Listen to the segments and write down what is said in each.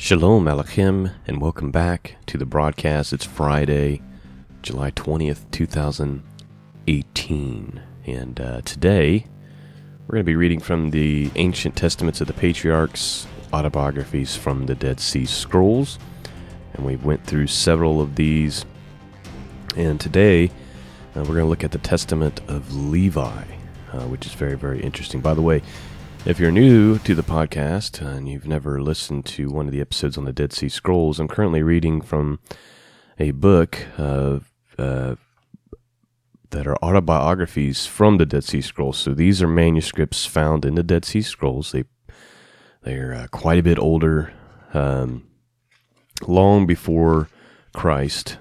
Shalom Aleichem, and welcome back to the broadcast. It's Friday, July 20th, 2018, and today we're going to be reading from the Ancient Testaments of the Patriarchs, autobiographies from the Dead Sea Scrolls, and we went through several of these, and today we're going to look at the Testament of Levi, which is very, very interesting. By the way, if you're new to the podcast and you've never listened to one of the episodes on the Dead Sea Scrolls, I'm currently reading from a book that are autobiographies from the Dead Sea Scrolls. So these are manuscripts found in the Dead Sea Scrolls. They're quite a bit older, long before Christ,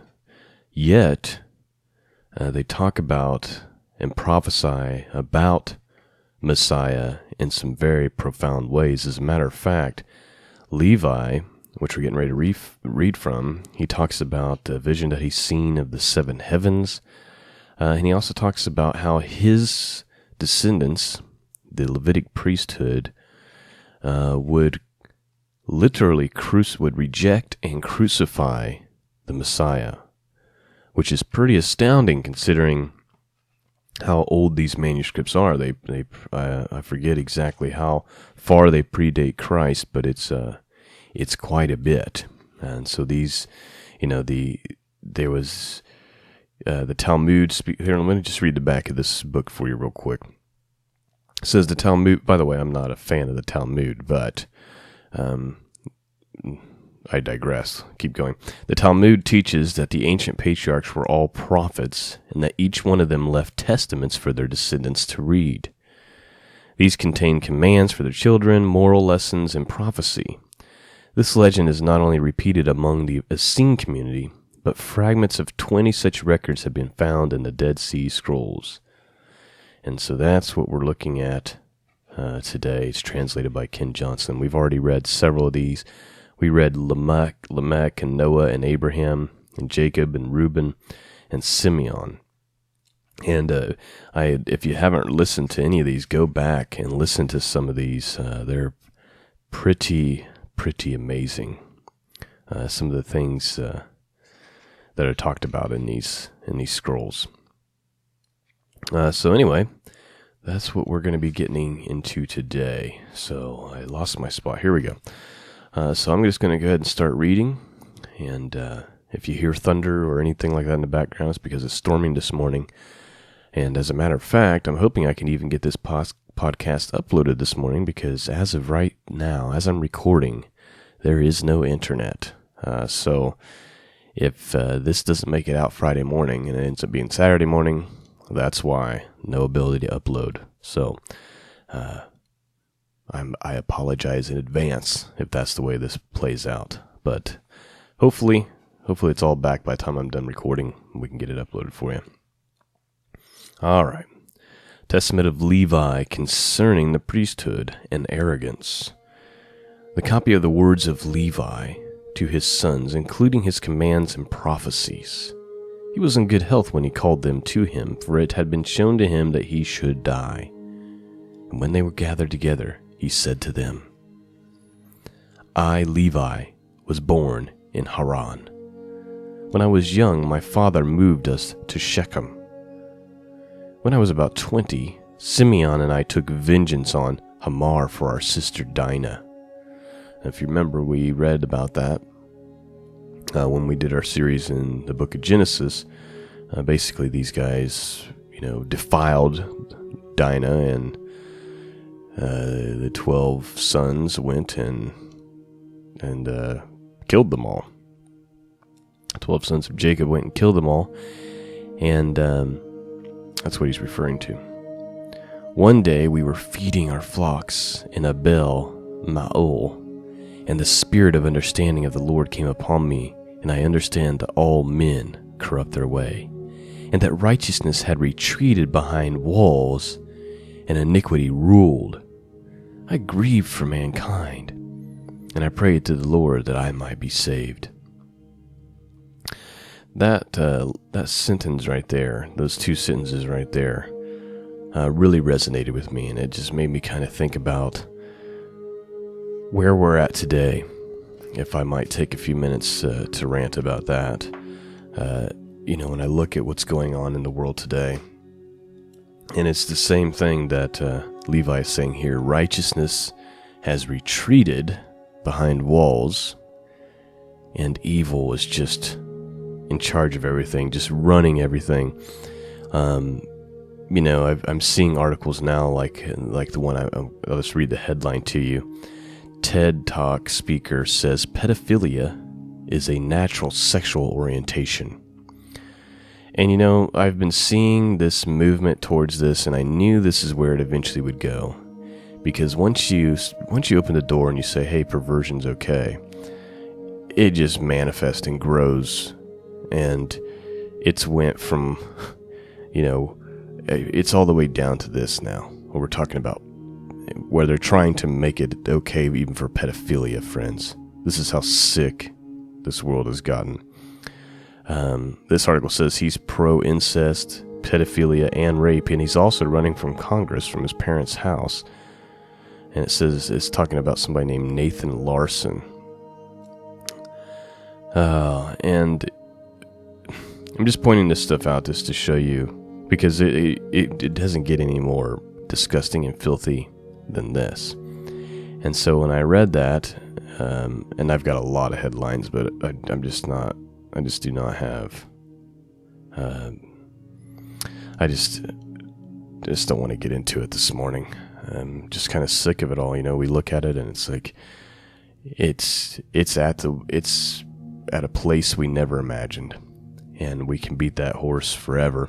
yet they talk about and prophesy about Messiah in some very profound ways. As a matter of fact, Levi, which we're getting ready to read from, he talks about a vision that he's seen of the seven heavens, and he also talks about how his descendants, the Levitic priesthood, would literally would reject and crucify the Messiah, which is pretty astounding considering how old these manuscripts are. I forget exactly how far they predate Christ, but it's quite a bit. And so these, there was the Talmud. Here, let me just read the back of this book for you real quick. It says the Talmud. By the way, I'm not a fan of the Talmud, but I digress. Keep going. The Talmud teaches that the ancient patriarchs were all prophets and that each one of them left testaments for their descendants to read. These contain commands for their children, moral lessons, and prophecy. This legend is not only repeated among the Essene community, but fragments of 20 such records have been found in the Dead Sea Scrolls. And so that's what we're looking at today. It's translated by Ken Johnson. We've already read several of these. We read Lamech and Noah and Abraham and Jacob and Reuben and Simeon. And if you haven't listened to any of these, go back and listen to some of these. They're pretty amazing. Some of the things that are talked about in these scrolls. So anyway, that's what we're going to be getting into today. So I lost my spot. Here we go. So I'm just going to go ahead and start reading, and if you hear thunder or anything like that in the background, it's because it's storming this morning. And as a matter of fact, I'm hoping I can even get this podcast uploaded this morning, because as of right now, as I'm recording, there is no internet. So if this doesn't make it out Friday morning and it ends up being Saturday morning, that's why. No ability to upload. So I apologize in advance if that's the way this plays out. But hopefully it's all back by the time I'm done recording and we can get it uploaded for you. All right. Testament of Levi concerning the priesthood and arrogance. The copy of the words of Levi to his sons, including his commands and prophecies. He was in good health when he called them to him, for it had been shown to him that he should die. And when they were gathered together, he said to them, I, Levi, was born in Haran. When I was young, my father moved us to Shechem. When I was about 20, Simeon and I took vengeance on Hamor for our sister Dinah. If you remember, we read about that when we did our series in the book of Genesis. Basically, these guys, defiled Dinah, and the 12 sons went and killed them all. 12 sons of Jacob went and killed them all, and that's what he's referring to. One day we were feeding our flocks in Abel Maol, and the spirit of understanding of the Lord came upon me, and I understand that all men corrupt their way, and that righteousness had retreated behind walls, and iniquity ruled. I grieved for mankind, and I prayed to the Lord that I might be saved. That sentence right there, those two sentences right there, really resonated with me, and it just made me kind of think about where we're at today. if I might take a few minutes to rant about that. When I look at what's going on in the world today, and it's the same thing that Levi is saying here. Righteousness has retreated behind walls, and evil is just in charge of everything, just running everything. I'm seeing articles now like the one I'll just read the headline to you. TED Talk speaker says pedophilia is a natural sexual orientation. And I've been seeing this movement towards this, and I knew this is where it eventually would go. Because once you open the door and you say, hey, perversion's okay, it just manifests and grows. And it's went from, it's all the way down to this now, where we're talking about where they're trying to make it okay even for pedophilia, friends. This is how sick this world has gotten. This article says he's pro-incest, pedophilia, and rape, and he's also running from Congress from his parents' house. And it says it's talking about somebody named Nathan Larson. And I'm just pointing this stuff out just to show you, because it doesn't get any more disgusting and filthy than this. And so when I read that, and I've got a lot of headlines, but I just do not have, I just don't want to get into it this morning. I'm just kind of sick of it all. We look at it and it's like, it's at a place we never imagined, and we can beat that horse forever.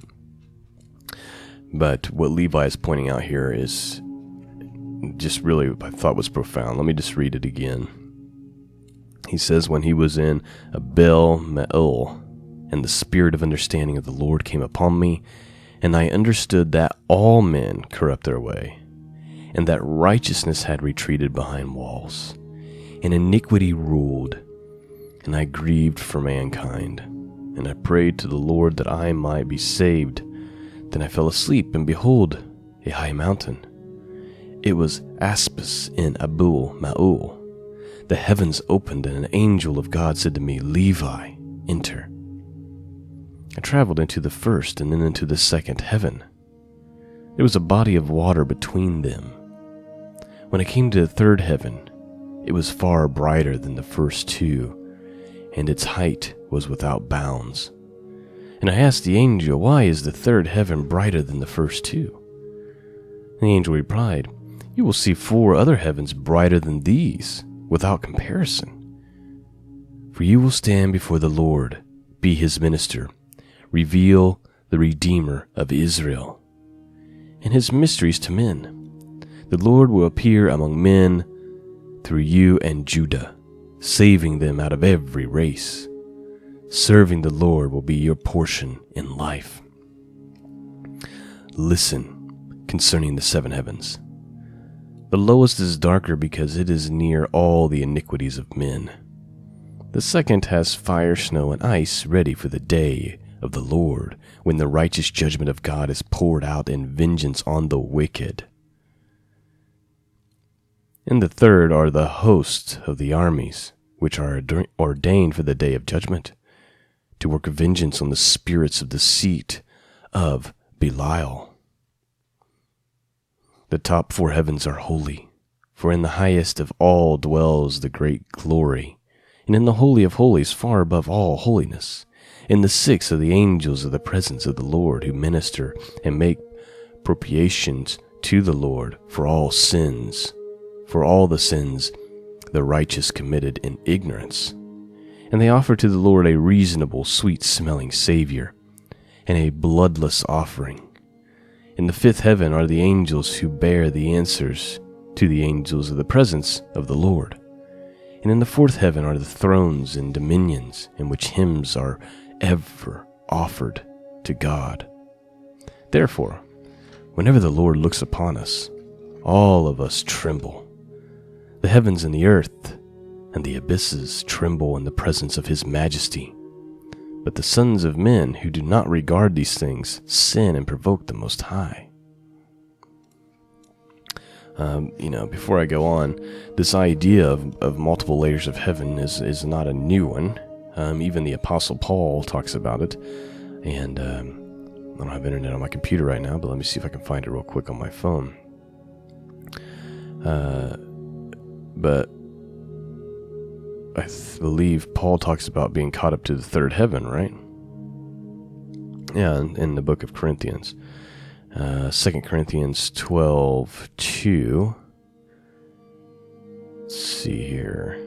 But what Levi is pointing out here is just really, I thought was profound. Let me just read it again. He says, when he was in Abel Me'ul, and the spirit of understanding of the Lord came upon me, and I understood that all men corrupt their way, and that righteousness had retreated behind walls, and iniquity ruled, and I grieved for mankind, and I prayed to the Lord that I might be saved. Then I fell asleep, and behold, a high mountain. It was Aspis in Abul Ma'ul. The heavens opened, and an angel of God said to me, Levi, enter. I traveled into the first and then into the second heaven. There was a body of water between them. When I came to the third heaven, it was far brighter than the first two, and its height was without bounds. And I asked the angel, why is the third heaven brighter than the first two? And the angel replied, you will see 4 other heavens brighter than these, without comparison. For you will stand before the Lord, be his minister, reveal the Redeemer of Israel, and his mysteries to men. The Lord will appear among men through you and Judah, saving them out of every race. Serving the Lord will be your portion in life. Listen concerning the 7 heavens. The lowest is darker because it is near all the iniquities of men. The second has fire, snow, and ice ready for the day of the Lord, when the righteous judgment of God is poured out in vengeance on the wicked. And the third are the hosts of the armies, which are ordained for the day of judgment, to work vengeance on the spirits of the seat of Belial. The top 4 heavens are holy, for in the highest of all dwells the great glory, and in the Holy of Holies far above all holiness. In the 6 are the angels of the presence of the Lord, who minister and make propitiations to the Lord for all the sins the righteous committed in ignorance. And they offer to the Lord a reasonable, sweet-smelling Savior, and a bloodless offering. In the 5th heaven are the angels who bear the answers to the angels of the presence of the Lord. And in the 4th heaven are the thrones and dominions, in which hymns are ever offered to God. Therefore, whenever the Lord looks upon us, all of us tremble. The heavens and the earth and the abysses tremble in the presence of his majesty. But the sons of men who do not regard these things sin and provoke the Most High. Before I go on, this idea of multiple layers of heaven is not a new one. Even the Apostle Paul talks about it. And I don't have internet on my computer right now, but let me see if I can find it real quick on my phone. But I believe Paul talks about being caught up to the third heaven, right? Yeah, in the book of Corinthians. 2 Corinthians 12:2. Let's see here.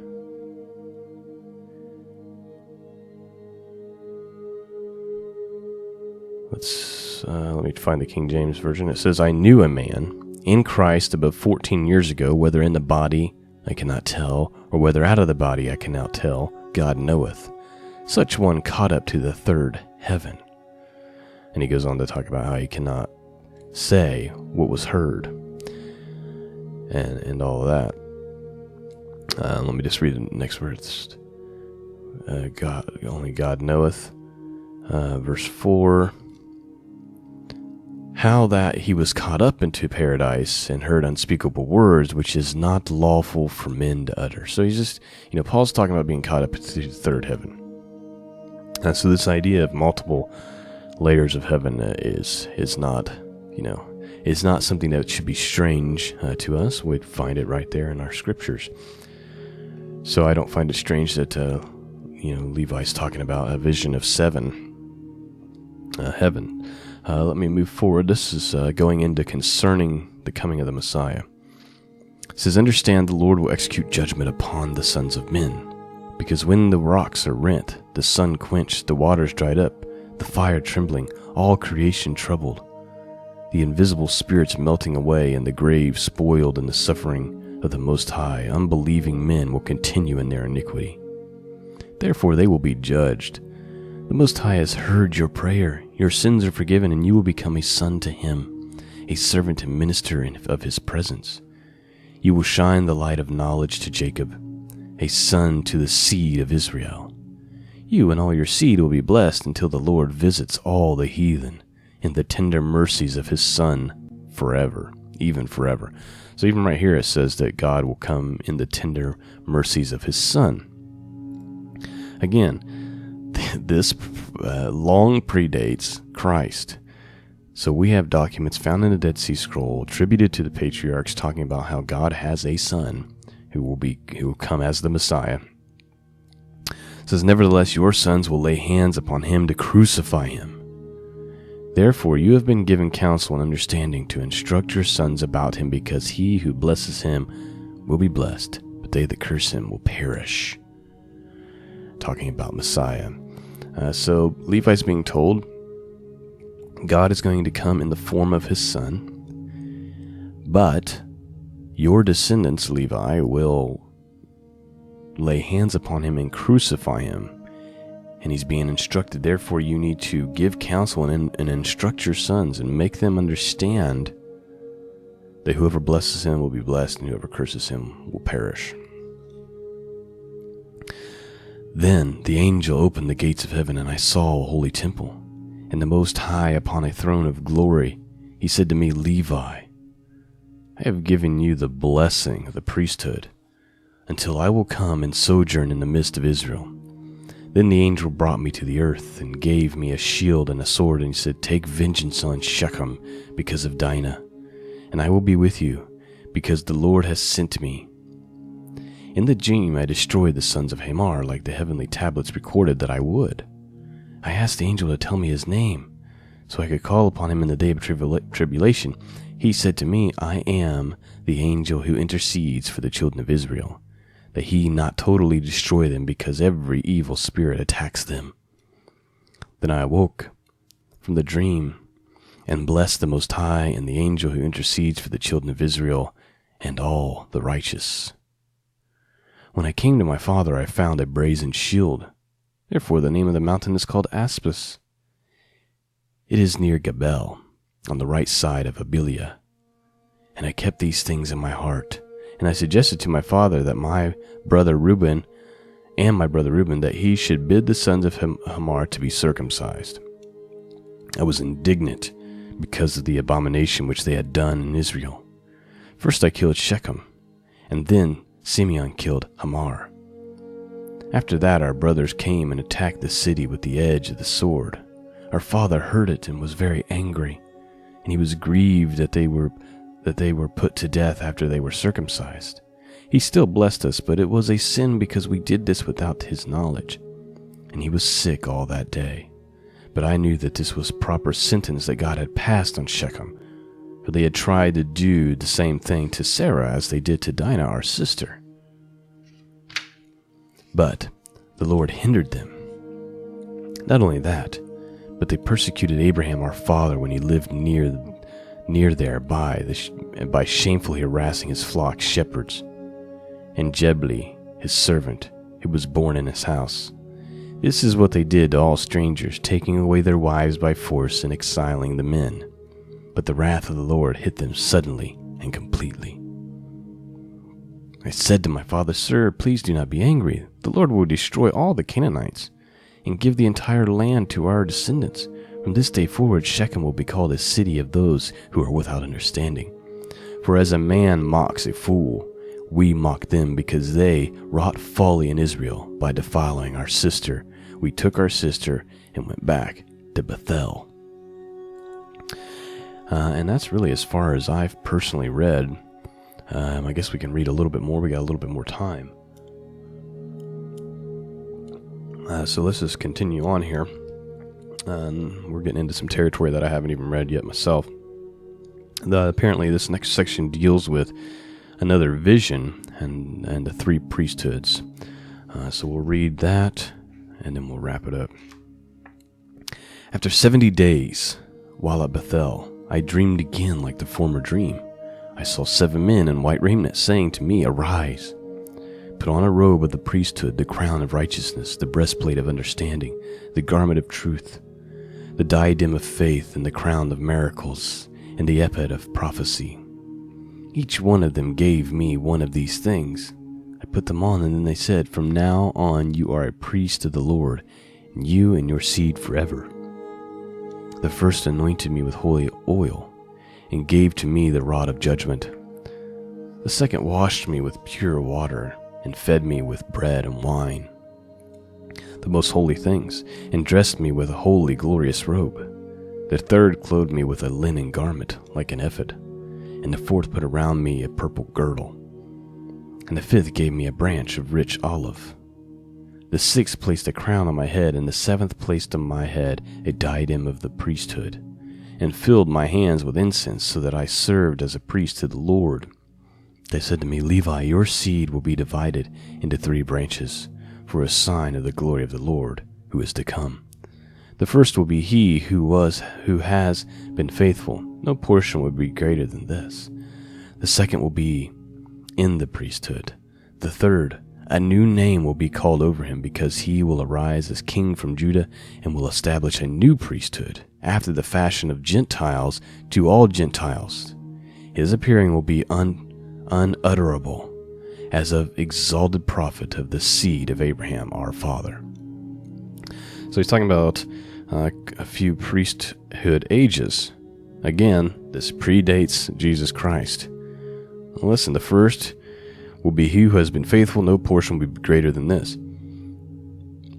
Let me find the King James Version. It says, I knew a man in Christ above 14 years ago, whether in the body I cannot tell, or whether out of the body I cannot tell, God knoweth. Such one caught up to the third heaven. And he goes on to talk about how he cannot say what was heard, and all of that. Let me just read the next words. Only God knoweth. Verse 4. How that he was caught up into paradise and heard unspeakable words, which is not lawful for men to utter. So he's just, Paul's talking about being caught up to the third heaven. So this idea of multiple layers of heaven is not, is not something that should be strange to us. We'd find it right there in our scriptures. So I don't find it strange that, Levi's talking about a vision of 7 heaven. Let me move forward. This is going into concerning the coming of the Messiah. It says, understand the Lord will execute judgment upon the sons of men, because when the rocks are rent, the sun quenched, the waters dried up, the fire trembling, all creation troubled, the invisible spirits melting away, and the grave spoiled in the suffering of the Most High, unbelieving men will continue in their iniquity. Therefore they will be judged. The Most High has heard your prayer. Your sins are forgiven, and you will become a son to him, a servant and minister of his presence. You will shine the light of knowledge to Jacob, a son to the seed of Israel. You and all your seed will be blessed until the Lord visits all the heathen in the tender mercies of his Son forever, even forever. So even right here it says that God will come in the tender mercies of his Son. Again, this long predates Christ. So we have documents found in the Dead Sea Scroll attributed to the patriarchs talking about how God has a son who will come as the Messiah. It says, nevertheless, your sons will lay hands upon him to crucify him. Therefore you have been given counsel and understanding to instruct your sons about him, because he who blesses him will be blessed, but they that curse him will perish. Talking about Messiah. So Levi's being told God is going to come in the form of his son, but your descendants, Levi, will lay hands upon him and crucify him. And he's being instructed, therefore you need to give counsel and instruct your sons and make them understand that whoever blesses him will be blessed and whoever curses him will perish. Then the angel opened the gates of heaven, and I saw a holy temple, and the Most High upon a throne of glory. He said to me, Levi, I have given you the blessing of the priesthood, until I will come and sojourn in the midst of Israel. Then the angel brought me to the earth, and gave me a shield and a sword, and he said, take vengeance on Shechem because of Dinah, and I will be with you, because the Lord has sent me. In the dream I destroyed the sons of Hamor, like the heavenly tablets recorded that I would. I asked the angel to tell me his name, so I could call upon him in the day of tribulation. He said to me, I am the angel who intercedes for the children of Israel, that he not totally destroy them, because every evil spirit attacks them. Then I awoke from the dream, and blessed the Most High and the angel who intercedes for the children of Israel, and all the righteous. When I came to my father, I found a brazen shield. Therefore the name of the mountain is called Aspis. It is near Gebel, on the right side of Abilia. And I kept these things in my heart. And I suggested to my father that my brother Reuben, that he should bid the sons of Hamor to be circumcised. I was indignant because of the abomination which they had done in Israel. First I killed Shechem, and then Simeon killed Hamor. After that our brothers came and attacked the city with the edge of the sword. Our father heard it and was very angry, and he was grieved that they were put to death after they were circumcised. He still blessed us, but it was a sin because we did this without his knowledge, and he was sick all that day. But I knew that this was proper sentence that God had passed on Shechem, for they had tried to do the same thing to Sarah as they did to Dinah, our sister. But the Lord hindered them. Not only that, but they persecuted Abraham our father when he lived near there by shamefully harassing his flock shepherds, and Jebli, his servant, who was born in his house. This is what they did to all strangers, taking away their wives by force and exiling the men. But the wrath of the Lord hit them suddenly and completely. I said to my father, Sir, please do not be angry. The Lord will destroy all the Canaanites and give the entire land to our descendants. From this day forward, Shechem will be called a city of those who are without understanding. For as a man mocks a fool, we mock them because they wrought folly in Israel by defiling our sister. We took our sister and went back to Bethel. And that's really as far as I've personally read. I guess we can read a little bit more. We got a little bit more time. So let's just continue on here. We're getting into some territory that I haven't even read yet myself. Apparently this next section deals with another vision and the three priesthoods. So we'll read that and then we'll wrap it up. After 70 days, while at Bethel, I dreamed again like the former dream. I saw 7 men in white raiment saying to me, Arise, put on a robe of the priesthood, the crown of righteousness, the breastplate of understanding, the garment of truth, the diadem of faith, and the crown of miracles, and the ephod of prophecy. Each one of them gave me one of these things. I put them on, and then they said, From now on you are a priest of the Lord, and you and your seed forever. The first anointed me with holy oil, and gave to me the rod of judgment. The second washed me with pure water, and fed me with bread and wine, the most holy things, and dressed me with a holy, glorious robe. The third clothed me with a linen garment, like an ephod, and the fourth put around me a purple girdle, and the fifth gave me a branch of rich olive. The sixth placed a crown on my head, and the seventh placed on my head a diadem of the priesthood, and filled my hands with incense, so that I served as a priest to the Lord. They said to me, Levi, your seed will be divided into 3 branches, for a sign of the glory of the Lord who is to come. The first will be he who has been faithful. No portion will be greater than this. The second will be in the priesthood. The third, a new name will be called over him, because he will arise as king from Judah and will establish a new priesthood after the fashion of Gentiles to all Gentiles. His appearing will be unutterable, as of exalted prophet of the seed of Abraham our father. So he's talking about a few priesthood ages. Again, this predates Jesus Christ. Listen, the first will be he who has been faithful. No portion will be greater than this.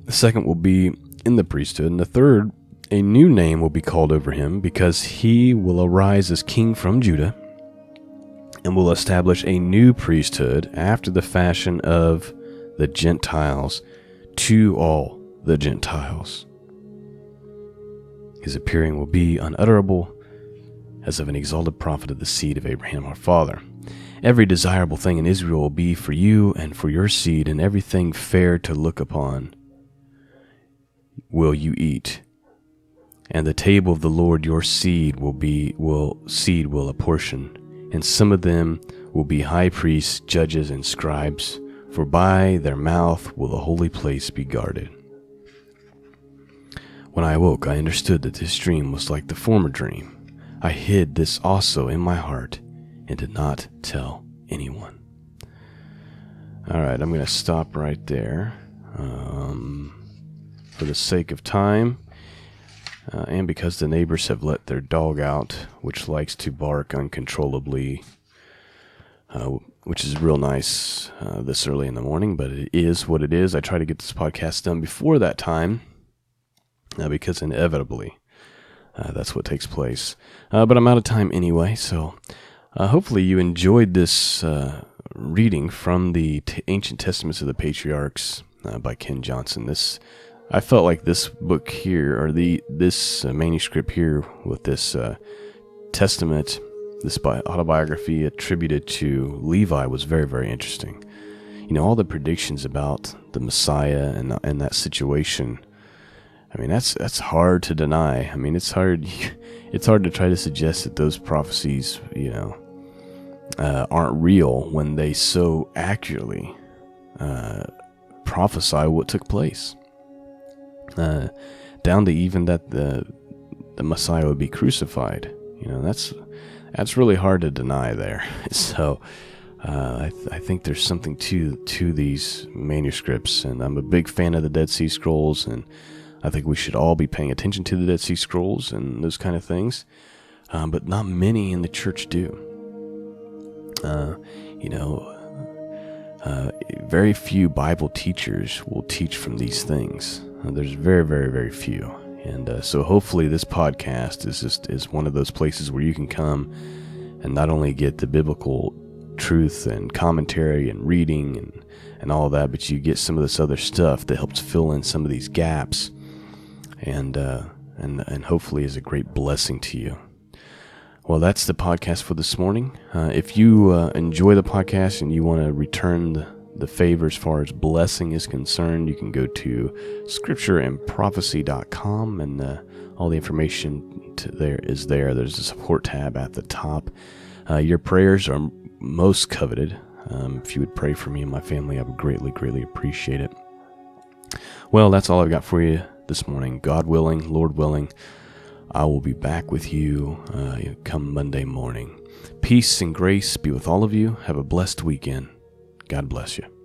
The second will be in the priesthood. And the third, a new name will be called over him, because he will arise as king from Judah and will establish a new priesthood after the fashion of the Gentiles to all the Gentiles. His appearing will be unutterable, as of an exalted prophet of the seed of Abraham our father. Every desirable thing in Israel will be for you and for your seed, and everything fair to look upon will you eat. And the table of the Lord your seed will apportion, and some of them will be high priests, judges, and scribes, for by their mouth will the holy place be guarded. When I awoke, I understood that this dream was like the former dream. I hid this also in my heart and did not tell anyone. All right, I'm going to stop right there for the sake of time, and because the neighbors have let their dog out, which likes to bark uncontrollably which is real nice this early in the morning, but it is what it is. I try to get this podcast done before that time because inevitably that's what takes place. But I'm out of time anyway, so hopefully you enjoyed this reading from the Ancient Testaments of the Patriarchs by Ken Johnson. I felt like this book here, or this manuscript here with this testament, this autobiography attributed to Levi, was very, very interesting. All the predictions about the Messiah and that situation. I mean, that's hard to deny. I mean, it's hard to try to suggest that those prophecies, aren't real when they so accurately prophesy what took place. Down to even that the Messiah would be crucified. That's really hard to deny there. So I think there's something to these manuscripts, and I'm a big fan of the Dead Sea Scrolls, and I think we should all be paying attention to the Dead Sea Scrolls and those kind of things, but not many in the church do. Very few Bible teachers will teach from these things. There's very, very, very few. And so hopefully this podcast is one of those places where you can come and not only get the biblical truth and commentary and reading and all of that, but you get some of this other stuff that helps fill in some of these gaps, and hopefully is a great blessing to you. Well, that's the podcast for this morning. If you enjoy the podcast and you want to return the favor as far as blessing is concerned, you can go to scriptureandprophecy.com, and all the information is there. There's a support tab at the top. Your prayers are most coveted. If you would pray for me and my family, I would greatly, greatly appreciate it. Well, that's all I've got for you this morning. God willing, Lord willing, I will be back with you come Monday morning. Peace and grace be with all of you. Have a blessed weekend. God bless you.